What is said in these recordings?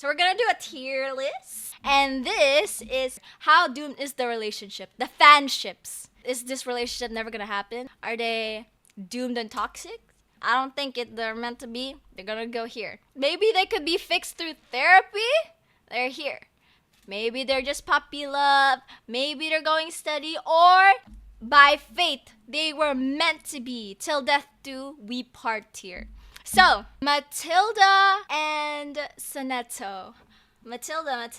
So we're gonna do a tier list. And this is how doomed is the relationship? The fanships. Is this relationship never gonna happen? Are they doomed and toxic? I don't think they're meant to be. They're gonna go here. Maybe they could be fixed through therapy. They're here. Maybe they're just puppy love. Maybe they're going steady. Or by fate, they were meant to be. Till death do we part here. So, Matilda and Sonetto. Matilda.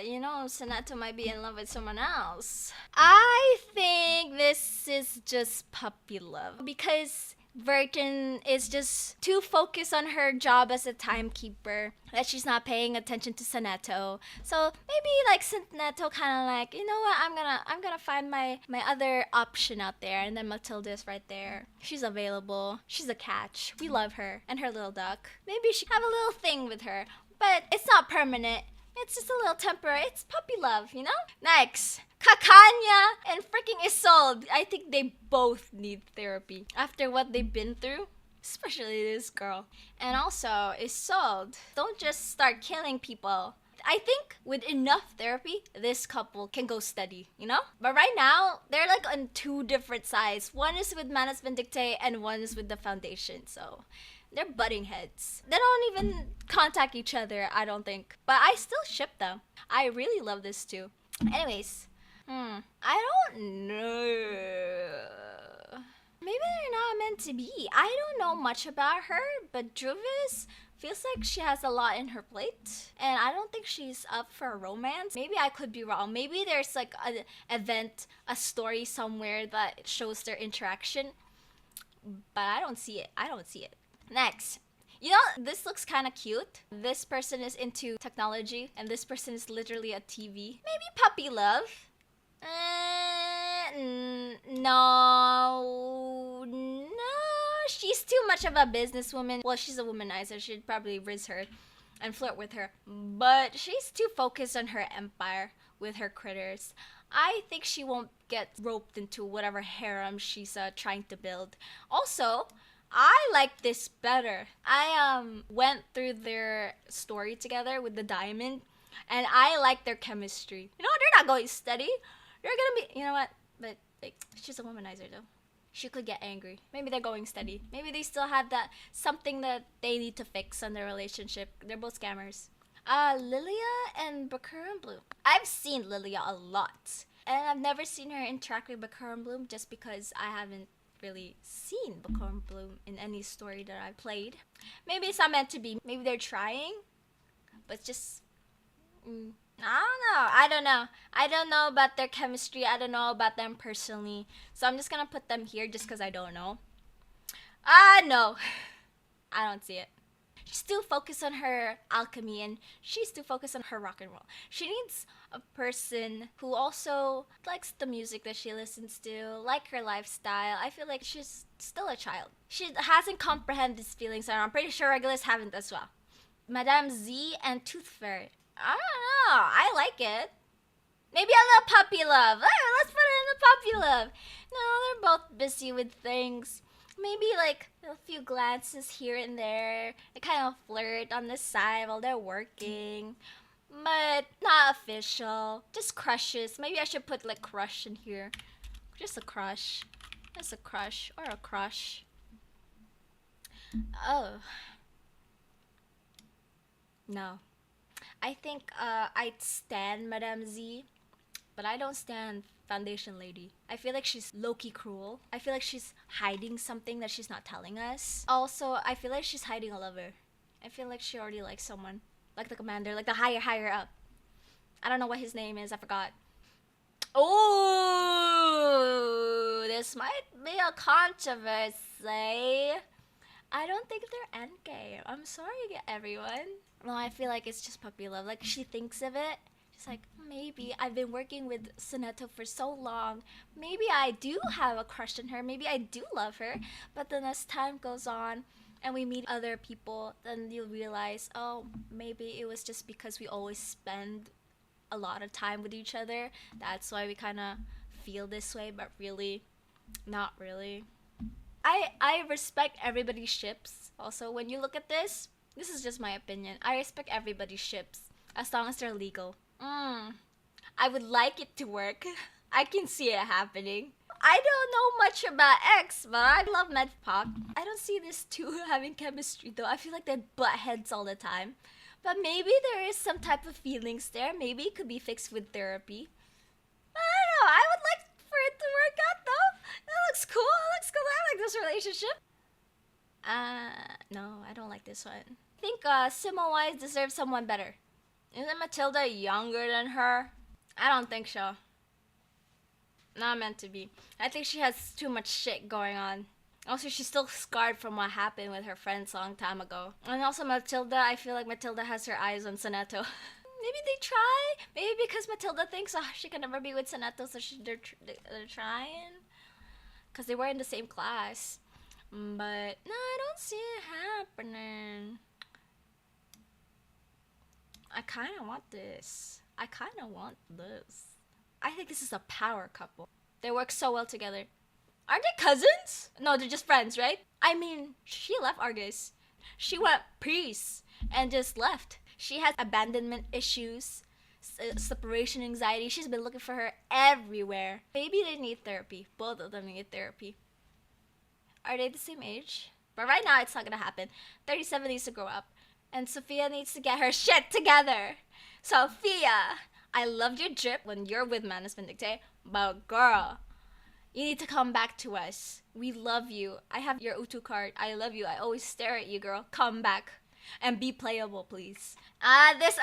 You know, Sonetto might be in love with someone else. I think this is just puppy love. Because Virgin is just too focused on her job as a timekeeper that she's not paying attention to Sonetto. So maybe like Sonetto kind of like, you know what, I'm gonna find my other option out there. And then Matilda's right there. She's available. She's a catch. We love her and her little duck. Maybe she have a little thing with her, but it's not permanent. It's just a little temporary. It's puppy love, you know? Next, Kakanya and freaking Isolde. I think they both need therapy after what they've been through. Especially this girl. And also, Isolde, don't just start killing people. I think with enough therapy, this couple can go steady, you know? But right now, they're like on two different sides. One is with Manas Vindicte and one is with the Foundation, so they're butting heads. They don't even contact each other, I don't think. But I still ship them. I really love this too. Anyways, I don't know. Maybe they're not meant to be. I don't know much about her, but Juvis feels like she has a lot in her plate. And I don't think she's up for a romance. Maybe I could be wrong. Maybe there's like an event, a story somewhere that shows their interaction. But I don't see it. Next. You know, this looks kind of cute. This person is into technology, and this person is literally a TV. Maybe puppy love. No. She's too much of a businesswoman. Well, she's a womanizer. She'd probably riz her and flirt with her. But she's too focused on her empire with her critters. I think she won't get roped into whatever harem she's trying to build. Also, I like this better. I went through their story together with the diamond, and I like their chemistry. You know what? They're not going steady. They're gonna be. You know what? But like, she's a womanizer though. She could get angry. Maybe they're going steady. Maybe they still have that something that they need to fix on their relationship. They're both scammers. Lilia and Bakura and Bloom. I've seen Lilia a lot, and I've never seen her interact with Bakura and Bloom just because I haven't really seen Bakura and Bloom in any story that I played. Maybe it's not meant to be. Maybe they're trying, but just I don't know. I don't know about their chemistry. I don't know about them personally. So I'm just gonna put them here just because I don't know. No. I don't see it. She's too focused on her alchemy and she's too focused on her rock and roll. She needs a person who also likes the music that she listens to, like her lifestyle. I feel like she's still a child. She hasn't comprehended these feelings, and I'm pretty sure regulars haven't as well. Madame Z and Tooth Fairy. I don't know. I like it. Maybe a little puppy love. Let's put it in the puppy love. No, they're both busy with things. Maybe like a few glances here and there. They kind of flirt on the side while they're working. But not official. Just crushes. Maybe I should put like crush in here. Just a crush. Just a crush. Or a crush. Oh. No. I think I'd stand Madame Z, but I don't stand Foundation Lady. I feel like she's low-key cruel. I feel like she's hiding something that she's not telling us. Also, I feel like she's hiding a lover. I feel like she already likes someone. Like the commander, like the higher up. I don't know what his name is, I forgot. Oh, this might be a controversy. I don't think they're endgame. I'm sorry, everyone. No, I feel like it's just puppy love. Like, she thinks of it. She's like, maybe I've been working with Sonetto for so long. Maybe I do have a crush on her. Maybe I do love her. But then as time goes on and we meet other people, then you'll realize, oh, maybe it was just because we always spend a lot of time with each other. That's why we kind of feel this way, but really, not really. I respect everybody's ships. Also, when you look at this, This is just my opinion. I respect everybody's ships as long as they're legal. I would like it to work. I can see it happening. I don't know much about X, but I love Medpop. I don't see this two having chemistry though. I feel like they butt heads all the time. But maybe there is some type of feelings there. Maybe it could be fixed with therapy. I don't know. I would like for it to work out though. That looks cool. That looks cool. I like this relationship. No, I don't like this one. I think Simo Wise deserves someone better. Isn't Matilda younger than her? I don't think so. Not meant to be. I think she has too much shit going on. Also, she's still scarred from what happened with her friends a long time ago. And also Matilda, I feel like Matilda has her eyes on Soneto. Maybe they try. Maybe because Matilda thinks she can never be with Soneto, so they're trying. Because they were in the same class. But no, I don't see it happening. I kind of want this. I think this is a power couple. They work so well together. Aren't they cousins? No, they're just friends, right? I mean, she left Argus. She went priest and just left. She has abandonment issues, separation anxiety. She's been looking for her everywhere. Maybe they need therapy. Both of them need therapy. Are they the same age? But right now, it's not gonna happen. 37 needs to grow up. And Sophia needs to get her shit together. Sophia, I loved your drip when you're with Manus Vindicte, but girl, you need to come back to us. We love you. I have your Utu card. I love you. I always stare at you, girl. Come back. And be playable, please. This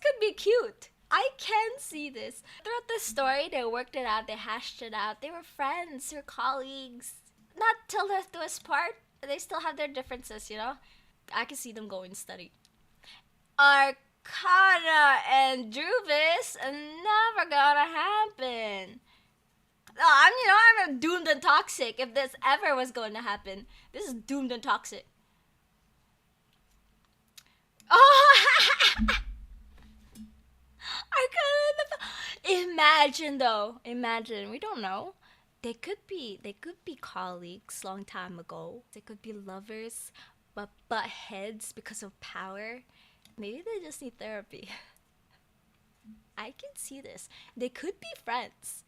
could be cute. I can see this. Throughout the story, they worked it out. They hashed it out. They were friends. They were colleagues. Not till the newest part. They still have their differences, you know? I can see them going study. Arcana and Druvis, never gonna happen. I'm doomed and toxic if this ever was going to happen. This is doomed and toxic. Oh! Imagine though. Imagine. We don't know. They could be colleagues long time ago. They could be lovers, but butt heads because of power. Maybe they just need therapy. I can see this. They could be friends.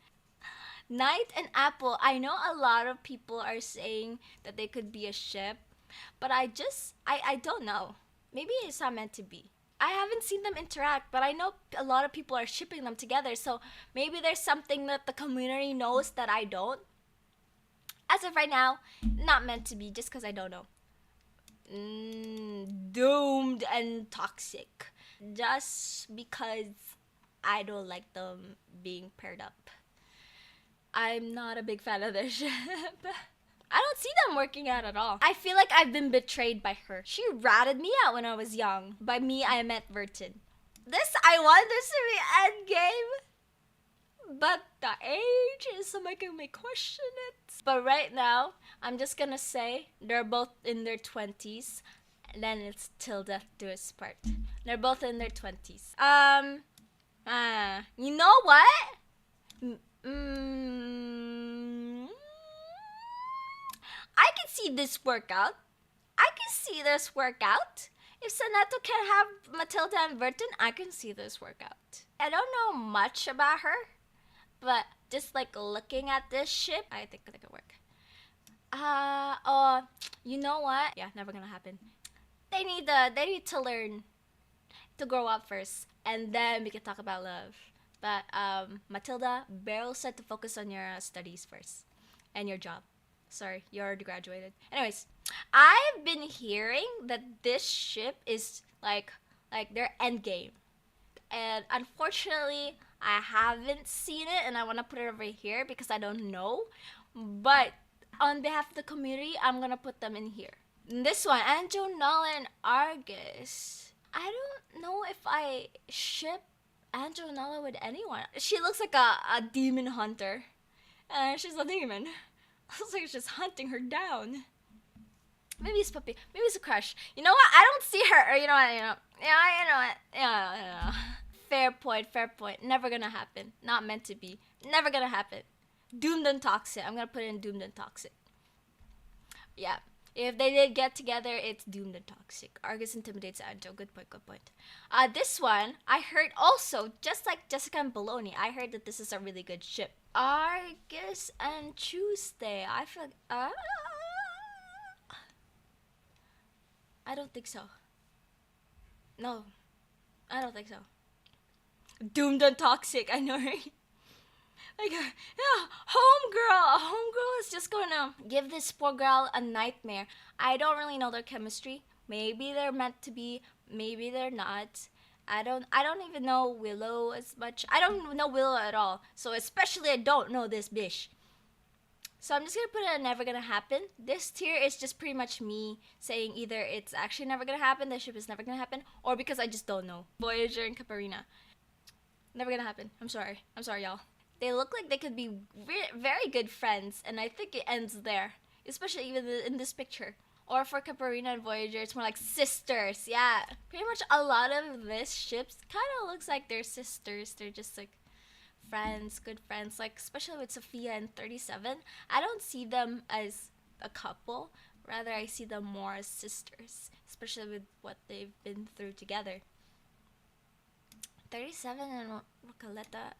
Knight and Apple. I know a lot of people are saying that they could be a ship, but I don't know. Maybe it's not meant to be. I haven't seen them interact, but I know a lot of people are shipping them together, so maybe there's something that the community knows that I don't. As of right now, not meant to be, just because I don't know. Doomed and toxic. Just because I don't like them being paired up. I'm not a big fan of their ship. I don't see them working out at all. I feel like I've been betrayed by her. She ratted me out when I was young. By me, I meant Vertin. I want this to be endgame, but the age is making me question it. But right now, I'm just gonna say they're both in their 20s. And then it's till death do us part. They're both in their 20s. You know what? I can see this workout. If Soneto can have Matilda and Vertin, I can see this workout. I don't know much about her, but just like looking at this ship, I think it could work. You know what? Yeah, never gonna happen. They need to learn to grow up first, and then we can talk about love. But Matilda, Beryl said to focus on your studies first and your job. Sorry, you already graduated. Anyways, I've been hearing that this ship is like their end game. And unfortunately, I haven't seen it and I want to put it over here because I don't know. But on behalf of the community, I'm going to put them in here. This one, Anjo, Nala, and Argus. I don't know if I ship Anjo Nala with anyone. She looks like a demon hunter. And she's a demon. Looks like it's just hunting her down. Maybe it's puppy. Maybe it's a crush. You know what? I don't see her. Or you know what? Yeah, you know what? Yeah. Fair point. Never gonna happen. Not meant to be. Never gonna happen. Doomed and toxic. I'm gonna put in doomed and toxic. Yeah. If they did get together, it's doomed and toxic. Argus intimidates Anjo. Good point, good point. This one, I heard also, just like Jessica and Baloney, I heard that this is a really good ship. Argus and Tuesday. I feel I don't think so. No, I don't think so. Doomed and toxic, I know, right? Like, yeah, homegirl is just gonna give this poor girl a nightmare. I don't really know their chemistry. Maybe they're meant to be, maybe they're not. I don't even know Willow as much. I don't know Willow at all. So especially I don't know this bitch. So I'm just gonna put it at never gonna happen. This tier is just pretty much me saying either it's actually never gonna happen, the ship is never gonna happen, or because I just don't know. Voyager and Caparina. Never gonna happen. I'm sorry, y'all. They look like they could be very good friends, and I think it ends there, especially even in this picture. Or for Caparina and Voyager, it's more like sisters. Yeah, pretty much a lot of this ships kind of looks like they're sisters. They're just like friends, good friends. Like especially with Sophia and 37, I don't see them as a couple. Rather, I see them more as sisters, especially with what they've been through together. 37 and Recoleta.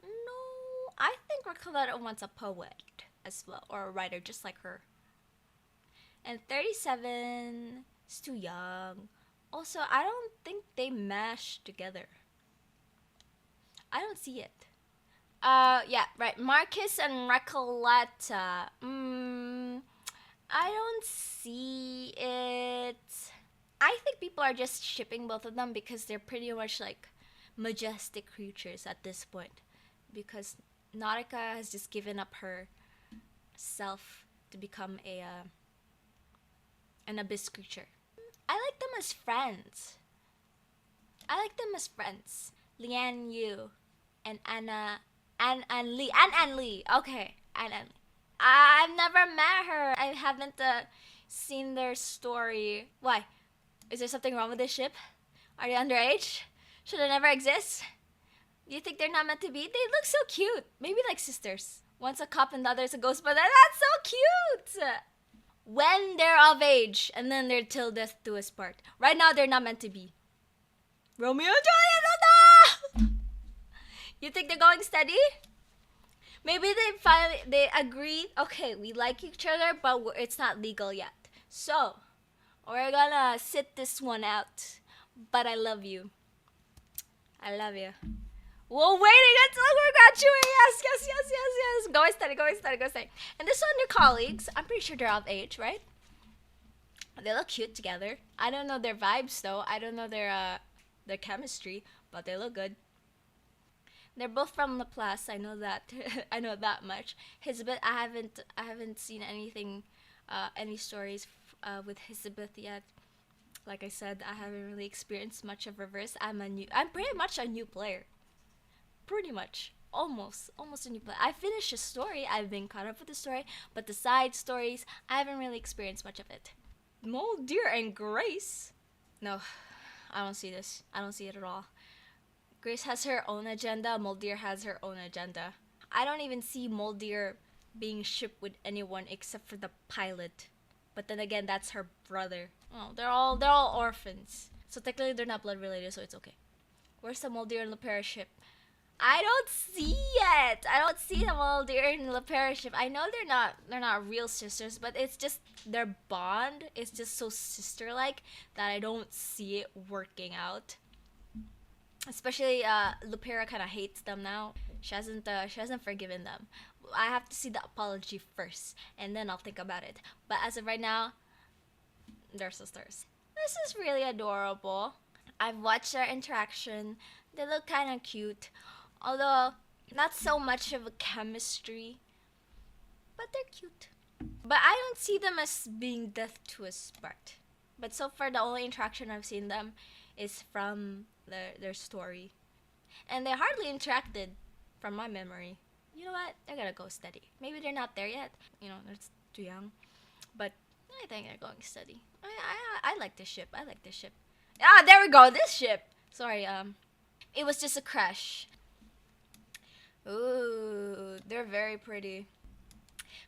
No, I think Recoleta wants a poet as well, or a writer just like her. And 37 is too young. Also, I don't think they mash together. I don't see it. Yeah, right. Marcus and Recoleta. I don't see it. I think people are just shipping both of them because they're pretty much like majestic creatures at this point. Because Nautica has just given up her self to become an abyss creature. I like them as friends. Lian Yu and Anna and Lee. Okay, Anne Lee. I've never met her. I haven't seen their story. Why? Is there something wrong with this ship? Are they underage? Should it never exist? Do you think they're not meant to be? They look so cute. Maybe like sisters. One's a cop and the other's a ghost, but that's so cute! When they're of age, and then they're till death do us part. Right now, they're not meant to be. Romeo and Juliet! You think they're going steady? Maybe they agree, okay, we like each other, but it's not legal yet. So, we're gonna sit this one out. But I love you. I love you. We're waiting until we graduate. Yes. Go steady. And this one, your colleagues, I'm pretty sure they're of age, right? They look cute together. I don't know their vibes though. I don't know their chemistry, but they look good. They're both from Laplace. I know that. I know that much. Hisabeth, I haven't seen anything, any stories with Hisabeth yet. Like I said, I haven't really experienced much of reverse. I'm pretty much a new player. Pretty much. Almost a new player. I finished a story. I've been caught up with the story, but the side stories, I haven't really experienced much of it. Moldir and Grace? No, I don't see this. I don't see it at all. Grace has her own agenda. Moldir has her own agenda. I don't even see Moldir being shipped with anyone except for the pilot. But then again, that's her brother. Oh, they're all orphans. So technically they're not blood related, so it's okay. Where's the Moldir and Lepera ship? I don't see it. I don't see the Moldir and Lepera ship. I know they're not real sisters, but it's just their bond is just so sister-like that I don't see it working out. Especially Lepera kind of hates them now. She hasn't forgiven them. I have to see the apology first, and then I'll think about it. But as of right now, they're sisters. This is really adorable. I've watched their interaction. They look kind of cute, although not so much of a chemistry. But they're cute. But I don't see them as being death to us part. But so far, the only interaction I've seen them is from their story. And they hardly interacted from my memory. You know what? They're gonna go steady. Maybe they're not there yet. You know, they're too young. But I think they're going steady. I like this ship. Ah, there we go. This ship. Sorry, it was just a crash. Ooh, they're very pretty.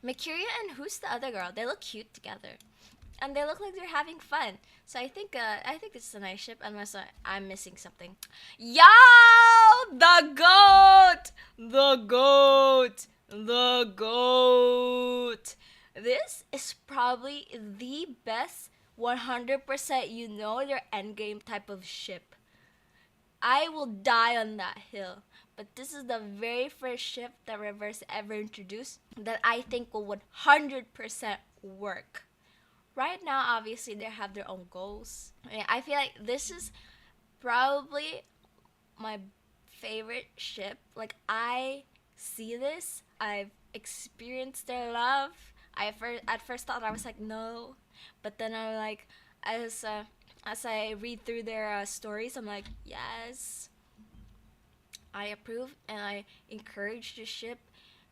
Mercuria and who's the other girl? They look cute together, and they look like they're having fun. So I think this is a nice ship, unless I'm missing something. Yo, the goat, the goat, the goat. This is probably the best 100% you know your endgame type of ship. I will die on that hill. But this is the very first ship that Reverse ever introduced that I think will 100% work. Right now, obviously, they have their own goals. I feel like this is probably my favorite ship. Like, I see this, I've experienced their love. At first thought I was like, no. But then I'm like, as I read through their stories, I'm like, yes, I approve and I encourage the ship,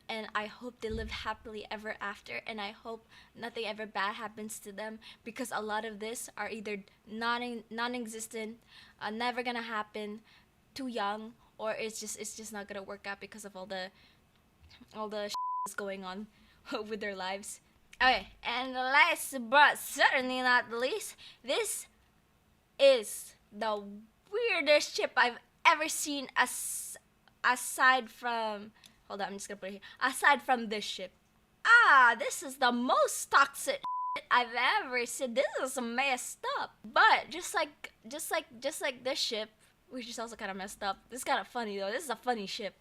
and I hope they live happily ever after, and I hope nothing ever bad happens to them, because a lot of this are either non-existent, never gonna happen, too young, or it's just not gonna work out because of all the that's going on with their lives. Okay, and last but certainly not the least, this is the weirdest ship I've ever seen, aside from, hold on, I'm just gonna put it here. Aside from this ship. This is the most toxic shit I've ever seen. This is messed up. But just like this ship, which is also kind of messed up. This is kind of funny though. This is a funny ship.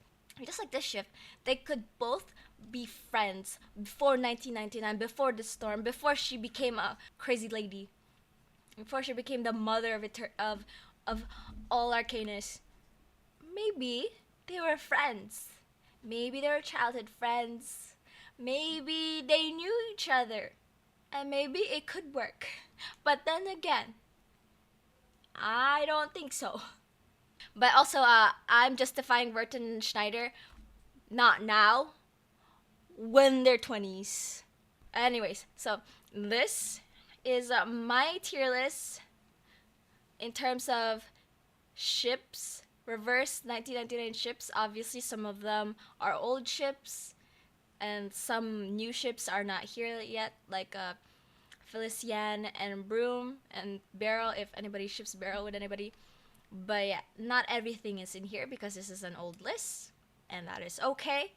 Just like this ship, they could both be friends before 1999, before the storm, before she became a crazy lady, before she became the mother of all Arcanus. Maybe they were friends. Maybe they were childhood friends. Maybe they knew each other. And maybe it could work. But then again, I don't think so. But also, I'm justifying Burton and Schneider, not now, when they're 20s. Anyways, so this is my tier list in terms of ships, Reverse 1999 ships. Obviously, some of them are old ships, and some new ships are not here yet, like Felician and Broom and Beryl, if anybody ships Beryl with anybody. But yeah, not everything is in here because this is an old list, and that is okay.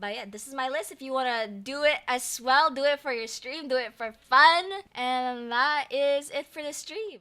But yeah, this is my list. If you want to do it as well, do it for your stream, do it for fun. And that is it for the stream.